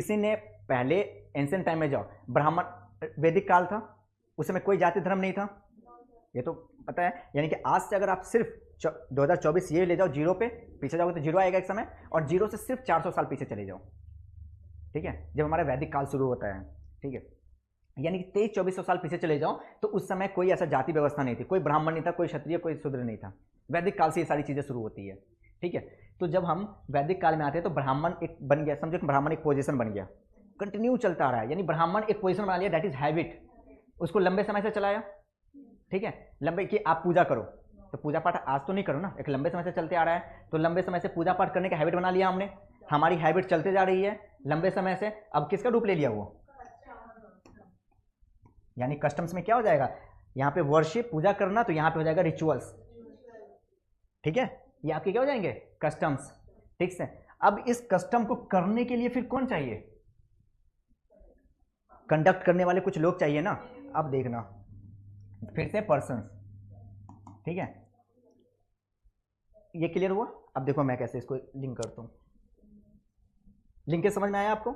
किसी ने पहले एंशिएंट टाइम में जाओ, ब्राह्मण, वैदिक काल था, उस समय कोई जाति धर्म नहीं था, ये तो पता है। यानी कि आज से अगर आप सिर्फ 2024 ये ले जाओ जीरो पे, पीछे जाओगे तो जीरो आएगा एक समय, और जीरो से सिर्फ 400 साल पीछे चले जाओ, ठीक है, जब हमारा वैदिक काल शुरू होता है, ठीक है, यानी कि 2300-2400 साल पीछे चले जाओ तो उस समय कोई ऐसा जाति व्यवस्था नहीं थी, कोई ब्राह्मण नहीं था, कोई क्षत्रिय, कोई शूद्र नहीं था। वैदिक काल से ये सारी चीजें शुरू होती है, ठीक है। तो जब हम वैदिक काल में आते हैं तो ब्राह्मण एक बन गया, समझो ब्राह्मण एक पोजीशन बन गया, कंटिन्यू चलता आ रहा है, यानी ब्राह्मण एक पोजीशन बना लिया, दैट इज हैबिट, उसको लंबे समय से चलाया, ठीक है, लंबे कि आप पूजा करो, तो पूजा पाठ आज तो नहीं करो ना, एक लंबे समय से चलते आ रहा है, तो लंबे समय से पूजा पाठ करने का हैबिट बना लिया हमने, हमारी हैबिट चलते जा रही है लंबे समय से। अब किसका रूप ले लिया वो, यानी कस्टम्स में क्या हो जाएगा, यहाँ पे वर्शिप पूजा करना, तो यहाँ पे हो जाएगा रिचुअल्स, ठीक है, ये आपके क्या हो जाएंगे, कस्टम्स, ठीक है। अब इस कस्टम को करने के लिए फिर कौन चाहिए, कंडक्ट करने वाले कुछ लोग चाहिए ना। अब देखना फिर से पर्सन्स, ठीक है, ये क्लियर हुआ। अब देखो मैं कैसे इसको लिंक करता हूँ, लिंक के समझ में आया आपको,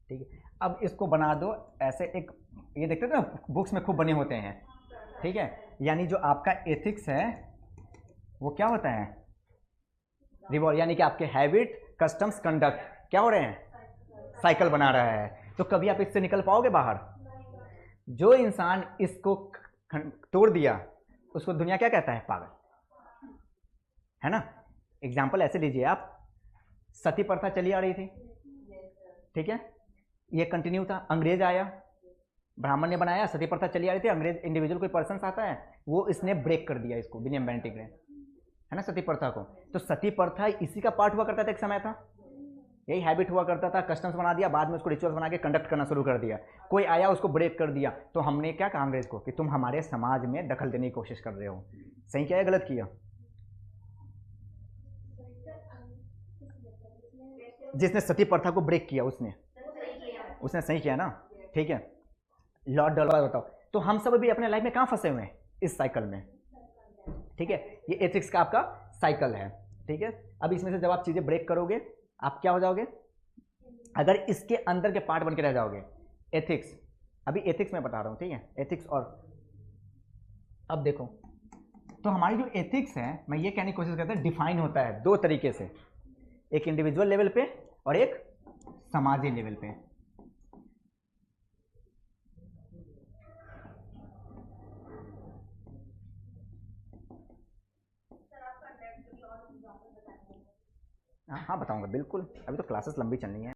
ठीक है। अब इसको बना दो ऐसे एक, ये देखते थे ना बुक्स में खूब बने होते हैं, ठीक है, यानी जो आपका एथिक्स है वो क्या होता है, रिवॉल्व, यानी कि आपके हैबिट, कस्टम्स, कंडक्ट क्या हो रहे हैं, साइकिल बना रहा है। तो कभी आप इससे निकल पाओगे बाहर, जो इंसान इसको तोड़ दिया उसको दुनिया क्या कहता है, पागल, है ना। एग्जाम्पल ऐसे लीजिए आप, सती प्रथा चली आ रही थी, ठीक है, ये कंटिन्यू था, अंग्रेज आया, ब्राह्मण ने बनाया, सती प्रथा चली आ रही थी, अंग्रेज इंडिविजुअल कोई पर्सन आता है, वो इसने ब्रेक कर दिया इसको, विलियम बेंटिक ने, है ना, सती प्रथा को। तो सती प्रथा इसी का पार्ट हुआ करता था, एक समय था, यही हैबिट हुआ करता था, कस्टम्स बना दिया, बाद में उसको रिचुअल्स बना के कंडक्ट करना शुरू कर दिया, कोई आया उसको ब्रेक कर दिया, तो हमने क्या कहा अंग्रेज को कि तुम हमारे समाज में दखल देने की कोशिश कर रहे हो, सही किया या गलत किया, जिसने सती प्रथा को ब्रेक किया उसने सही किया ना, ठीक है। लॉर्ड डलवाय बताओ, तो हम सब अभी अपने लाइफ में कहाँ फंसे हुए हैं, इस साइकिल में, ठीक है, ये एथिक्स का आपका साइकिल है, ठीक है। अब इसमें से जब आप चीजें ब्रेक करोगे आप क्या हो जाओगे, अगर इसके अंदर के पार्ट बन के रह जाओगे, एथिक्स, अभी एथिक्स में बता रहा हूं, ठीक है, एथिक्स। और अब देखो, तो हमारी जो एथिक्स है, मैं ये कहने की कोशिश करता हूं, डिफाइन होता है दो तरीके से, एक इंडिविजुअल लेवल पे और एक समाजी लेवल पे। हाँ हाँ बताऊंगा बिल्कुल, अभी तो क्लासेस लंबी चलनी है।